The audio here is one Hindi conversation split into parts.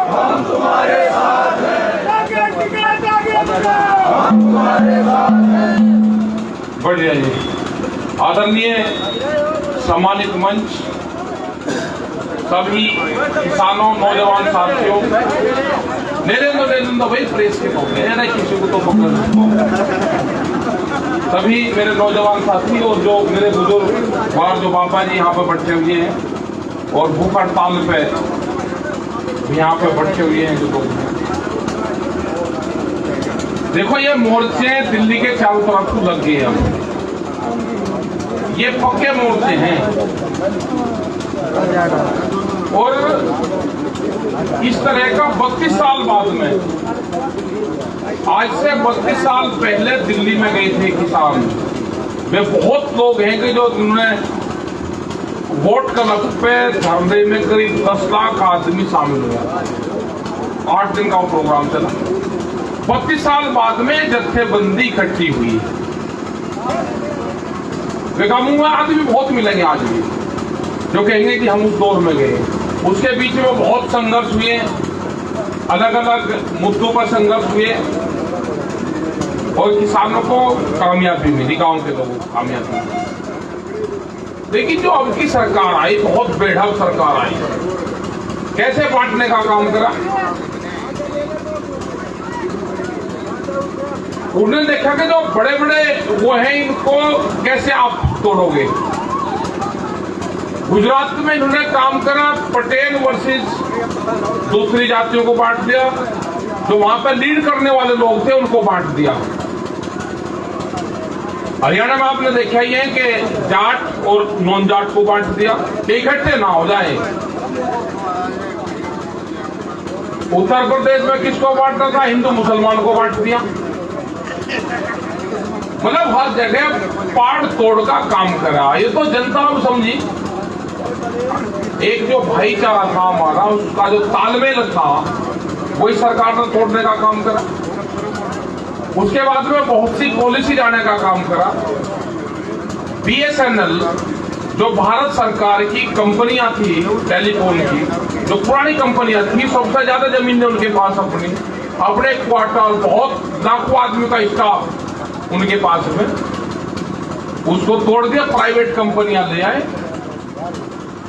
हम तुम्हारे साथ हैं, हम तुम्हारे साथ हैं। बढ़िया जी। आदरणीय सम्मानित मंच, सभी किसानों, नौजवान साथियों, नरेंद्र भाई प्रेस के पहुंचे किसी को तो पकड़, सभी मेरे नौजवान साथी और जो मेरे बुजुर्ग और जो बाबा जी यहाँ पर बैठे हुए हैं और भूख हड़ताल पे यहाँ पे बैठे हुए हैं जो लोग, देखो ये मोर्चे दिल्ली के चारों तरफ लग गए हैं, ये पक्के मोर्चे हैं और इस तरह का 32 साल बाद में, आज से 32 साल पहले दिल्ली में गए थे किसान वे बहुत लोग हैं कि जो उन्होंने वोट क्लब पे धरने में करीब 10 लाख आदमी शामिल हुआ, 8 दिन का वो प्रोग्राम चला। 32 साल बाद में जत्थेबंदी इकट्ठी हुई, बेकामूंगा आदमी बहुत मिलेंगे आज भी जो कहेंगे कि हम उस दौर में गए। उसके बीच में बहुत संघर्ष हुए, अलग अलग मुद्दों पर संघर्ष हुए और किसानों को कामयाबी मिली, गांव के लोगों को कामयाबी मिली। लेकिन जो अब की सरकार आई, बहुत बेढब सरकार आई, कैसे बांटने का काम करा। उन्होंने देखा कि जो बड़े बड़े वो हैं इनको कैसे आप तोड़ोगे। गुजरात में इन्होंने काम करा, पटेल वर्सेस दूसरी जातियों को बांट दिया, जो वहां पर लीड करने वाले लोग थे उनको बांट दिया। हरियाणा में आपने देखा ही है कि जाट और नॉन जाट को बांट दिया, इकट्ठे ना हो जाए। उत्तर प्रदेश में किसको बांटना था, हिंदू मुसलमान को बांट दिया। मतलब हर जगह पाड़ तोड़ का काम करा। ये तो जनता अब समझी, एक जो भाईचारा था हमारा, उसका जो तालमेल था, वही सरकार ने तोड़ने का काम करा। उसके बाद में बहुत सी पॉलिसी लाने का काम करा। BSNL जो भारत सरकार की कंपनियां थी टेलीफोन की, जो पुरानी कंपनियां थी, सबसे ज्यादा जमीन है उनके पास, अपने क्वार्टर, बहुत लाखों आदमी का स्टाफ उनके पास में, उसको तोड़ दिया। प्राइवेट कंपनियां ले आए,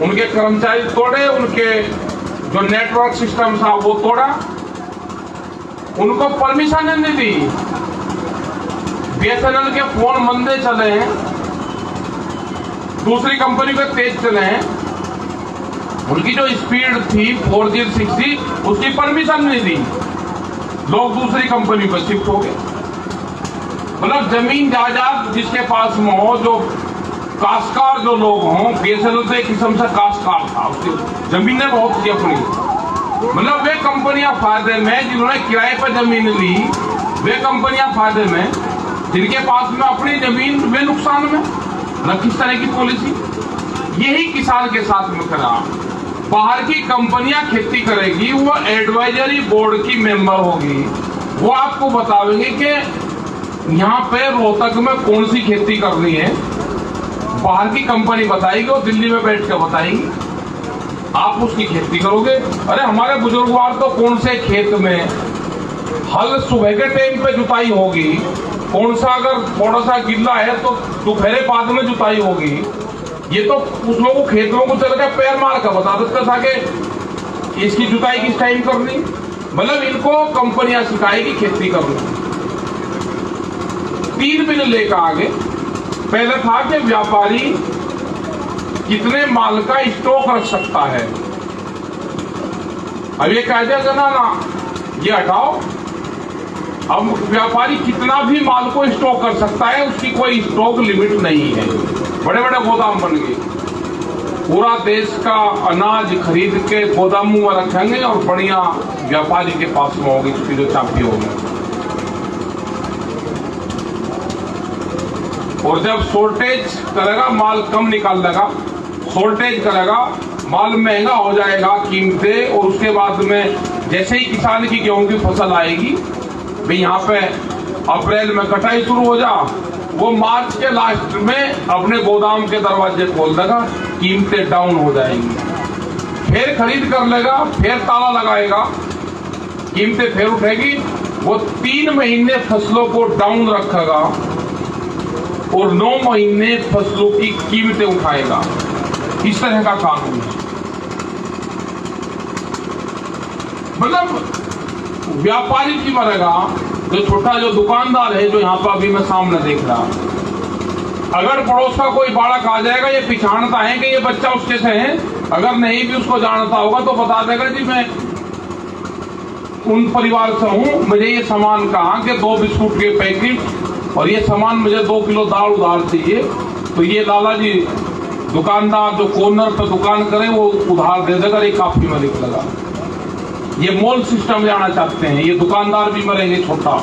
उनके कर्मचारी तोड़े, उनके जो नेटवर्क सिस्टम था वो तोड़ा, उनको परमिशन नहीं दी। BSNL के फोन मंदे चले हैं, दूसरी कंपनी के तेज चले हैं, उनकी जो स्पीड थी 4G 6G उसकी परमिशन नहीं दी, लोग दूसरी कंपनी पर शिफ्ट हो गए। मतलब जमीन जायदाद जिसके पास में हो, जो काश्तकार जो लोग हों, BSNL तो एक किस्म से काश्तकार था, उसकी जमीनें बहुत थी अपनी। मतलब वे कंपनियां फायदे में, जिन्होंने किराए पर जमीन ली, वे कंपनियां फायदे में, जिनके पास में अपनी जमीन वे नुकसान में। न किस तरह की पॉलिसी, यही किसान के साथ में करा। बाहर की कंपनियां खेती करेगी, वो एडवाइजरी बोर्ड की मेंबर होगी, वो आपको बतावेंगे कि यहाँ पे रोहतक में कौन सी खेती करनी है। बाहर की कंपनी बताएगी और दिल्ली में बैठ कर बताएगी, आप उसकी खेती करोगे। अरे हमारे बुजुर्गवार तो कौन से खेत में हल सुबह के टाइम पे जुताई होगी, कौन सा अगर थोड़ा सा गिल्ला है तो दोपहर बाद में जुताई होगी। ये तो उस लोगों को खेतों को चल के पैर मार कर बता देता था कि इसकी जुताई किस टाइम करनी। मतलब इनको कंपनियां सिखाएगी खेती करनी। 3 बिल लेकर आगे, पहले था कि व्यापारी कितने माल का स्टॉक रख सकता है, अब ये कह दिया ना ये हटाओ, अब व्यापारी कितना भी माल को स्टॉक कर सकता है, उसकी कोई स्टॉक लिमिट नहीं है। बड़े बड़े गोदाम बन गए, पूरा देश का अनाज खरीद के गोदामों में रखेंगे और बढ़िया व्यापारी के पास में होगी उसकी जो चाबी होगी। और जब शॉर्टेज करेगा, माल कम निकाल देगा, शॉर्टेज करेगा, माल महंगा हो जाएगा कीमतें, और उसके बाद में जैसे ही किसान की गेहूं की फसल आएगी, भाई यहाँ पे अप्रैल में कटाई शुरू हो जा, वो मार्च के लास्ट में अपने गोदाम के दरवाजे खोल देगा, कीमतें डाउन हो जाएंगी। फिर खरीद कर लेगा, फिर ताला लगाएगा, कीमतें फिर उठेगी। वो 3 महीने फसलों को डाउन रखेगा और 9 महीने फसलों की कीमतें उठाएगा। इस तरह का कानून है। मतलब व्यापारी की मरेगा, जो छोटा जो दुकानदार है, जो यहाँ पर अभी मैं सामने देख रहा, अगर पड़ोस का कोई बालक आ जाएगा, ये पहचानता है कि ये बच्चा उसके से है, अगर नहीं भी उसको जानता होगा तो बता देगा जी मैं उन परिवार से हूं, मुझे ये सामान कहा कि 2 बिस्कुट के पैकेट और ये सामान मुझे 2 किलो दाल उधार चाहिए, तो ये लाला जी दुकानदार जो कॉर्नर पर दुकान करे वो उधार दे देगा, एक काफी में लिख लगा। ये मॉल सिस्टम जाना चाहते हैं, ये दुकानदार भी मरेंगे। छोटा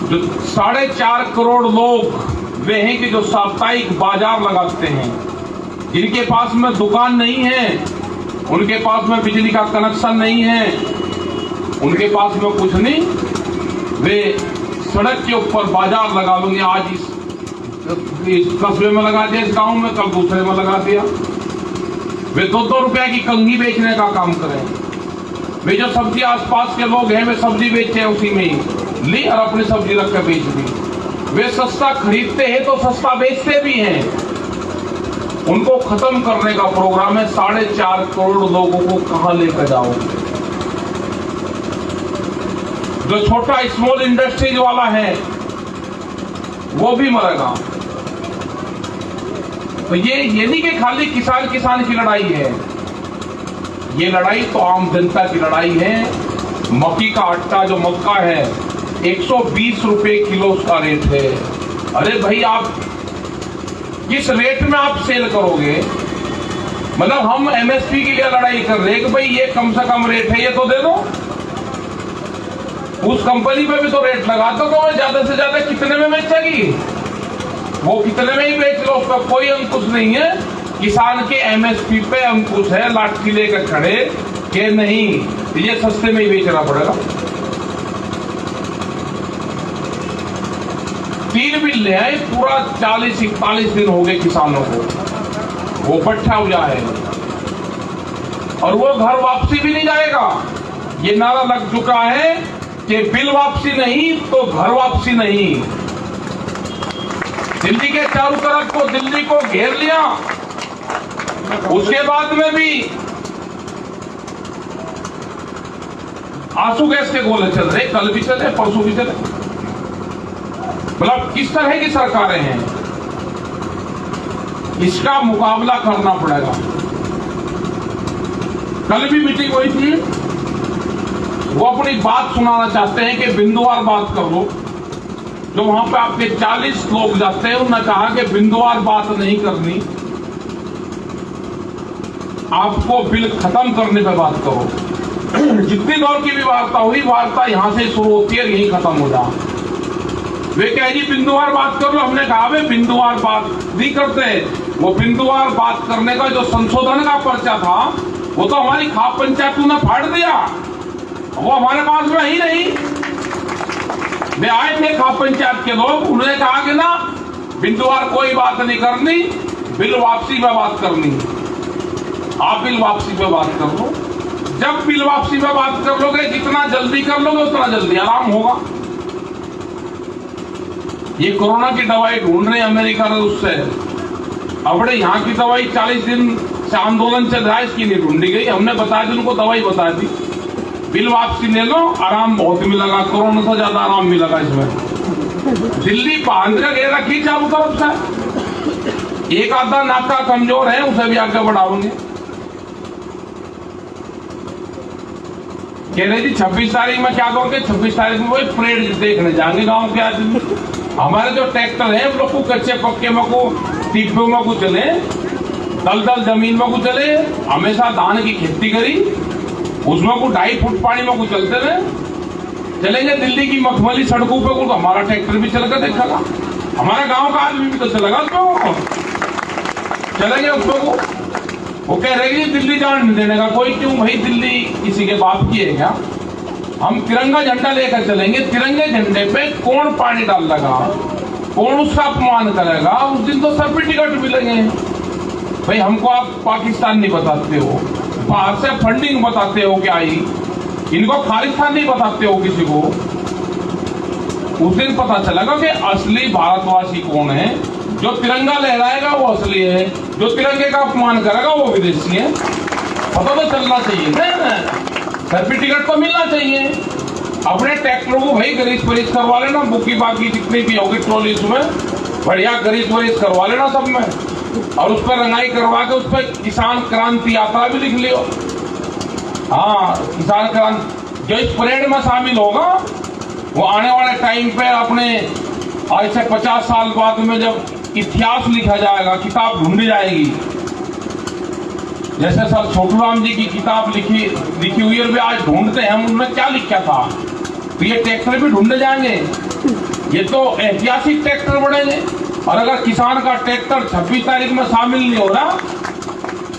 जो 4.5 करोड़ लोग वे हैं कि जो साप्ताहिक बाजार लगाते हैं, जिनके पास में दुकान नहीं है, उनके पास में बिजली का कनेक्शन नहीं है, उनके पास में कुछ नहीं, वे सड़क के ऊपर बाजार लगा लेंगे। आज इस कस्बे में लगा दिया, इस गांव में, कल दूसरे में लगा दिया। वे 2-2 रुपए की कंघी बेचने का काम करें। वे जो सब्जी आसपास के लोग हैं, वे सब्जी बेचे उसी में ही ली और अपनी सब्जी रख कर बेच दी। वे सस्ता खरीदते हैं तो सस्ता बेचते भी हैं। उनको खत्म करने का प्रोग्राम है। 4.5 करोड़ लोगों को कहां लेकर जाओगे? जो छोटा स्मॉल इंडस्ट्रीज वाला है वो भी मरेगा। तो ये नहीं कि खाली किसान की लड़ाई है, ये लड़ाई तो आम जनता की लड़ाई है। मक्की का आटा, जो मक्का है, 120 रुपए किलो उसका रेट है। अरे भाई, आप किस रेट में आप सेल करोगे? मतलब हम एमएसपी के लिए लड़ाई कर रहे हैं कि भाई ये कम से कम रेट है, ये तो दे दो। उस कंपनी पे भी तो रेट लगा दो, तो ज्यादा से ज्यादा कितने में बेचेगी? वो कितने में ही बेच लो, उसका कोई अंकुश नहीं है। किसान के एमएसपी पे अंकुश है, लाठी लेकर खड़े कि नहीं ये सस्ते में ही बेचना पड़ेगा। 3 बिल ले आए, पूरा 40-41 दिन हो गए किसानों को, वो बट्ठा हुआ है और वो घर वापसी भी नहीं जाएगा। ये नारा लग चुका है कि बिल वापसी नहीं तो घर वापसी नहीं। दिल्ली के चारों तरफ को दिल्ली को घेर लिया, उसके बाद में भी आंसू गैस के गोले चल रहे, कल भी चले, परसों भी चले। मतलब किस तरह की सरकारें हैं, इसका मुकाबला करना पड़ेगा। कल भी मीटिंग हुई थी, वो अपनी बात सुनाना चाहते हैं कि बिंदुवार बात कर लो। जो वहां पे आपके 40 लोग जाते हैं, उन्होंने कहा कि बिंदुवार बात नहीं करनी, आपको बिल खत्म करने पे बात करो। जितनी दौर की भी वार्ता हुई, वार्ता यहां से शुरू होती है, यहीं खत्म हो जा। वे कहे जी बिंदुवार बात कर लो। हमने कहा वे बिंदुवार बात नहीं करते। वो बिंदुवार बात करने का जो संशोधन का पर्चा था, वो तो हमारी खाप पंचायतों ने फाड़ दिया, वो हमारे पास में ही नहीं। वे आए थे खाप पंचायत के लोग, उन्होंने कहा कि ना बिंदुवार कोई बात नहीं करनी, बिल वापसी पे बात करनी। आप बिल वापसी पे बात कर लो। जब बिल वापसी पे बात कर लोगे, जितना जल्दी कर लोगे उतना जल्दी आराम होगा। ये कोरोना की दवाई ढूंढ रहे अमेरिका ने, उससे अपने यहाँ की दवाई 40 दिन से आंदोलन चल रहा है, इसकी नहीं ढूंढी गई। हमने बता दी उनको, दवाई बता दी, बिल वापसी ले लो, आराम बहुत मिलेगा, कोरोना से ज्यादा आराम मिलेगा इसमें। दिल्ली बांध कर घेर रखी चारों तरफ से, एक आधा नाका कमजोर है, उसे भी आगे बढ़ाओगे। कह रहे जी 26 तारीख में क्या करोगे? 26 तारीख में वही परेड देखने जाएंगे गांव के आदमी। हमारे जो ट्रैक्टर है, वो लोग को कच्चे पक्के में को टिब्बों में को चले, दलदल जमीन में को चले, हमेशा धान की खेती करी, उसमें को 2.5 फुट पानी में को चलते रहे। चलेंगे दिल्ली की मखमली सड़कों पे को, तो हमारा ट्रैक्टर भी चल कर देखेगा, हमारा गांव का आदमी भी तो चलेगा उसको, चलेंगे उसको को। वो कह रहे कि दिल्ली जान नहीं देने का कोई। क्यों भाई, दिल्ली किसी के बाप की है क्या? हम तिरंगा झंडा लेकर चलेंगे। तिरंगे झंडे पे कौन पानी डाल लगा, कौन उसका अपमान करेगा? उस दिन तो सब भी टिकट मिलेंगे। भाई हमको आप पाकिस्तान नहीं बताते हो, बाहर से फंडिंग बताते हो क्या आई, इनको खालिस्तान नहीं बताते हो किसी को। उस दिन पता चलेगा कि असली भारतवासी कौन है। जो तिरंगा लहराएगा वो असली है, जो तिरंगे का अपमान करेगा वो विदेशी है। पता तो चलना चाहिए ना, सर्टिफिकेट तो मिलना चाहिए। अपने ट्रैक्टरों को भाई गरीज वरीज करवा लेना, बुकी बाकी जितनी भी होगी ट्रॉली उसमें बढ़िया गरीज वरीज करवा लेना सब में, और उस पर रंगाई करवा के उस पर किसान क्रांति यात्रा भी लिख लियो। हाँ, किसान क्रांति जो इस परेड में शामिल होगा वो आने वाले टाइम पे अपने आज से 50 साल बाद में जब इतिहास लिखा जाएगा, किताब ढूंढी जाएगी। जैसे सर छोटूराम जी की किताब लिखी हुई है, आज ढूंढते हैं हम उनमें क्या लिखा था, तो ये ट्रैक्टर भी ढूंढे जाएंगे। ये तो ऐतिहासिक ट्रैक्टर बढ़ेंगे। और अगर किसान का ट्रैक्टर 26 तारीख में शामिल नहीं हो रहा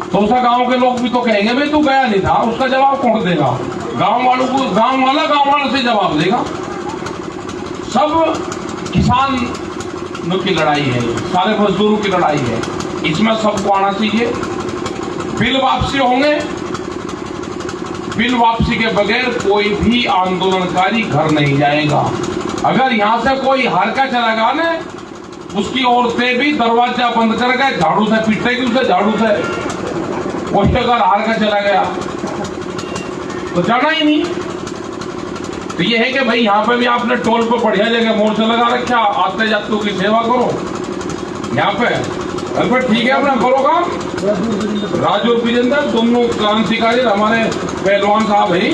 तो उसे गांव के लोग भी तो कहेंगे भाई तू गया नहीं था, उसका जवाब कौन देगा? गांव वालों को गांव वालों से जवाब देगा। सब किसान की लड़ाई है, सारे मजदूरों की लड़ाई है, इसमें सबको आना चाहिए। बिल वापसी होंगे, बिल वापसी के बगैर कोई भी आंदोलनकारी घर नहीं जाएगा। अगर यहां से कोई हार का चलेगा ना, उसकी औरतें भी दरवाजा बंद करके झाड़ू से पीटेगी उसे, झाड़ू से। वही अगर हार का चला गया तो जाना ही नहीं। तो ये है कि भाई यहाँ पे भी आपने टोल पे बढ़िया जगह मोर्चा लगा रखा, आते जाते की सेवा करो यहाँ पे। अरे ठीक है, अपना करो काम। राजू और विजेंद्र दोनों क्रांतिकारी हमारे पहलवान साहब है,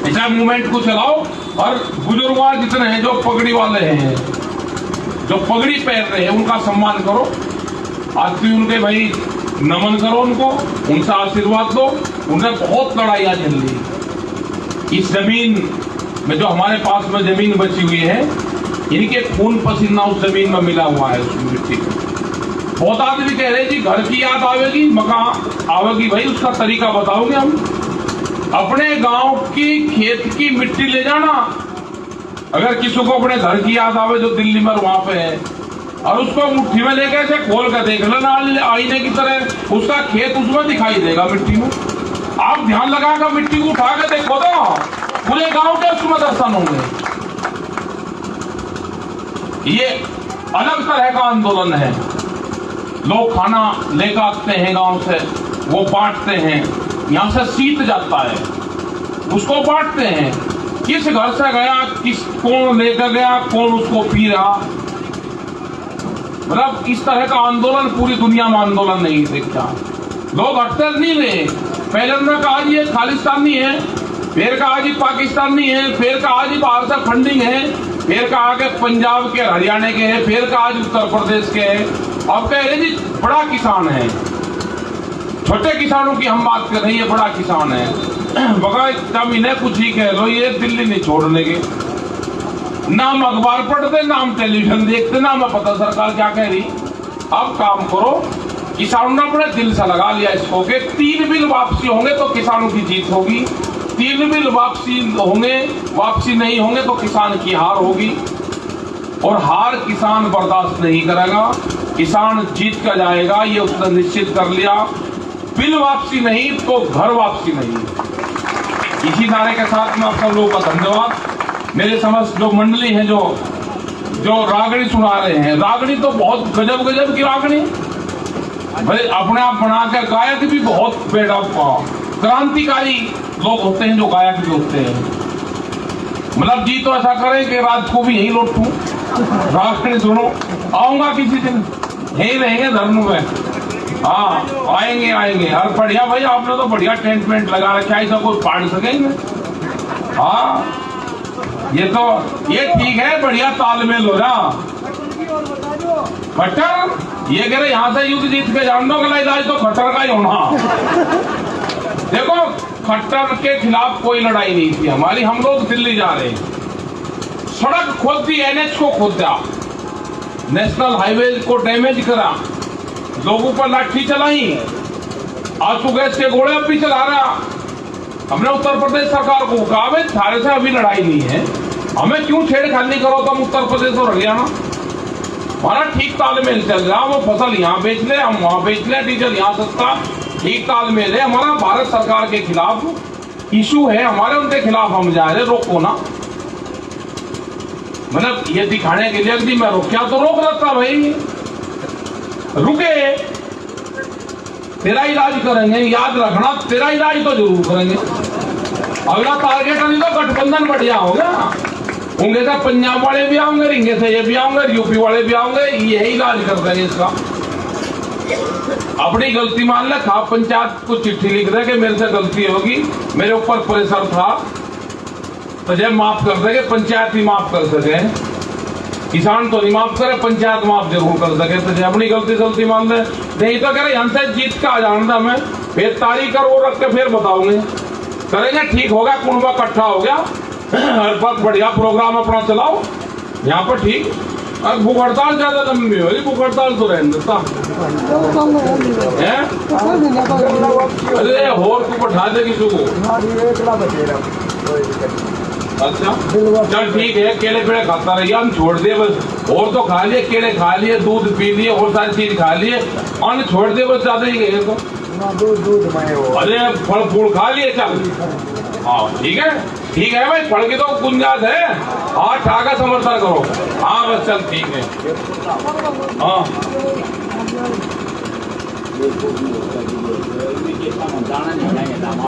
ऐसा मूवमेंट को चलाओ। और बुजुर्गवार जितने हैं जो पगड़ी वाले हैं, जो पगड़ी पहन रहे हैं, उनका सम्मान करो। आज भी उनके भाई नमन करो उनको, उनसे आशीर्वाद दो। उन्हें बहुत लड़ाइयाँ झेल ली। इस जमीन में जो हमारे पास में जमीन बची हुई है, इनके खून पसीना उस जमीन में मिला हुआ है, उस मिट्टी में। बहुत आदमी कह रहे जी घर की याद आवेगी, मकान आवेगी, भाई उसका तरीका बताओगे हम। अपने गांव की खेत की मिट्टी ले जाना। अगर किसी को अपने घर की याद आवे जो दिल्ली में वहां पे है, और उसको मुट्ठी में लेके ऐसे खोल कर देख लेना आईने की तरह, उसका खेत उसमें दिखाई देगा मिट्टी में। आप ध्यान लगाकर मिट्टी को उठा के देखो तो पूरे गांव के उसमें दर्शन होंगे। ये अलग तरह का आंदोलन है। लोग खाना लेकर आते हैं गांव से, वो बांटते हैं, यहां से सीत जाता है, उसको बांटते हैं। किस घर से गया, किस कौन लेकर गया, कौन उसको पी रहा। मतलब इस तरह का आंदोलन पूरी दुनिया में आंदोलन नहीं देखता। लोग हटते नहीं रहे। पहले उन्होंने कहा जी ये खालिस्तानी है, फिर कहा जी पाकिस्तानी है, फिर कहा जी बाहर से फंडिंग है, फिर कहा कि पंजाब के हरियाणा के हैं, फिर कहा जी उत्तर प्रदेश के हैं। अब कह रहे जी बड़ा किसान है। छोटे किसानों की हम बात कर रहे हैं, ये बड़ा किसान है। बगा तब इन्हें कुछ ही कह लो, ये दिल्ली नहीं छोड़ने के। नाम अखबार पढ़ते, नाम टेलीविजन देखते, नाम पता सरकार क्या कह रही। अब काम करो, किसानों ने अपने दिल से लगा लिया इसको कि 3 बिल वापसी होंगे तो किसानों की जीत होगी, 3 बिल वापसी नहीं होंगे तो किसान की हार होगी। और हार किसान बर्दाश्त नहीं करेगा, किसान जीत कर जाएगा, ये उसने निश्चित कर लिया। बिल वापसी नहीं तो घर वापसी नहीं। इसी नारे के साथ में आप सब लोगों का धन्यवाद। मेरे समझ जो मंडली है जो रागनी सुना रहे हैं, रागनी तो बहुत गजब की रागनी भाई, अपने आप बना के। गायक भी बहुत बेड़ा क्रांतिकारी लोग होते हैं जो गायक भी होते हैं। मतलब जी तो ऐसा करें कि रात को भी यही लौटूं, रागनी सुनो। आऊंगा किसी दिन, यही रहेंगे धर्म में। हाँ आएंगे। और बढ़िया भाई, आपने तो बढ़िया टेंट वेंट लगा रखा है, कोई पाड़ सकेंगे। हाँ ये ठीक है, बढ़िया तालमेल हो रहा। खट्टर ये कह रहे यहाँ से युद्ध जीत के जान दो, इलाज तो खट्टर का ही होना। देखो खट्टर के खिलाफ कोई लड़ाई नहीं थी हमारी। हम लोग दिल्ली जा रहे हैं, सड़क खोद दी, NH को खोद दिया, नेशनल हाईवे को डैमेज करा, लोगों पर लाठी चलाई, आंसू गैस के गोले अब भी चला रहा। हमने उत्तर प्रदेश सरकार को कहा भाई थारे से अभी लड़ाई नहीं है, हमें क्यों छेड़खानी करो तुम उत्तर प्रदेश और हरियाणा। हमारा ठीक तालमेल चल रहा, वो फसल यहाँ बेच ले, हम वहाँ बेच ले, डीजल यहाँ सस्ता, ठीक तालमेल है हमारा। भारत सरकार के खिलाफ इशू है हमारे, उनके खिलाफ हम जा रहे, रोको ना। मतलब ये दिखाने के लिए कि मैं रोका तो रोक रखता भाई, रुके, तेरा इलाज करेंगे, याद रखना, तेरा इलाज तो जरूर करेंगे। अगला टारगेट नहीं तो गठबंधन बढ़िया होगा, होंगे से पंजाब वाले भी आएंगे, रिंगे से ये भी आएंगे, यूपी वाले भी आएंगे, यही इलाज कर देंगे इसका। अपनी गलती मान ले, खाप पंचायत को चिट्ठी लिख दे कि मेरे से गलती होगी, मेरे ऊपर प्रेशर था, तुझे माफ कर देंगे, पंचायत ही माफ कर सके, किसान तो नहीं माफ करे, पंचायत माफ जरूर कर सके। तुझे अपनी गलती मान ले, नहीं तो कह रहे हमसे जीत का जानता मैं, फिर तारीख और वो रख के फिर बताऊंगे, करेंगे, ठीक होगा, कुंबा इकट्ठा हो गया, हर वक्त बढ़िया प्रोग्राम अपना चलाओ यहाँ पर, ठीक। और भूख हड़ताल ज्यादा लंबी हो रही, भूख हड़ताल तो रहने देता है। अरे और तू बैठा दे किसी को, अच्छा चल ठीक है, केले पेड़े खाता रहिए, हम छोड़ दिए बस, और तो खा लिए, केले खा लिए, दूध पी लिए, और सारी चीज खा लिए, अन्न छोड़ दिए बस, ज्यादा ही गए तो अरे फल फूल खा लिए, चल हाँ ठीक है भाई, फल की तो गुंजाइश है, हाँ ठाका समर्थन करो, हाँ बस चल ठीक है हाँ।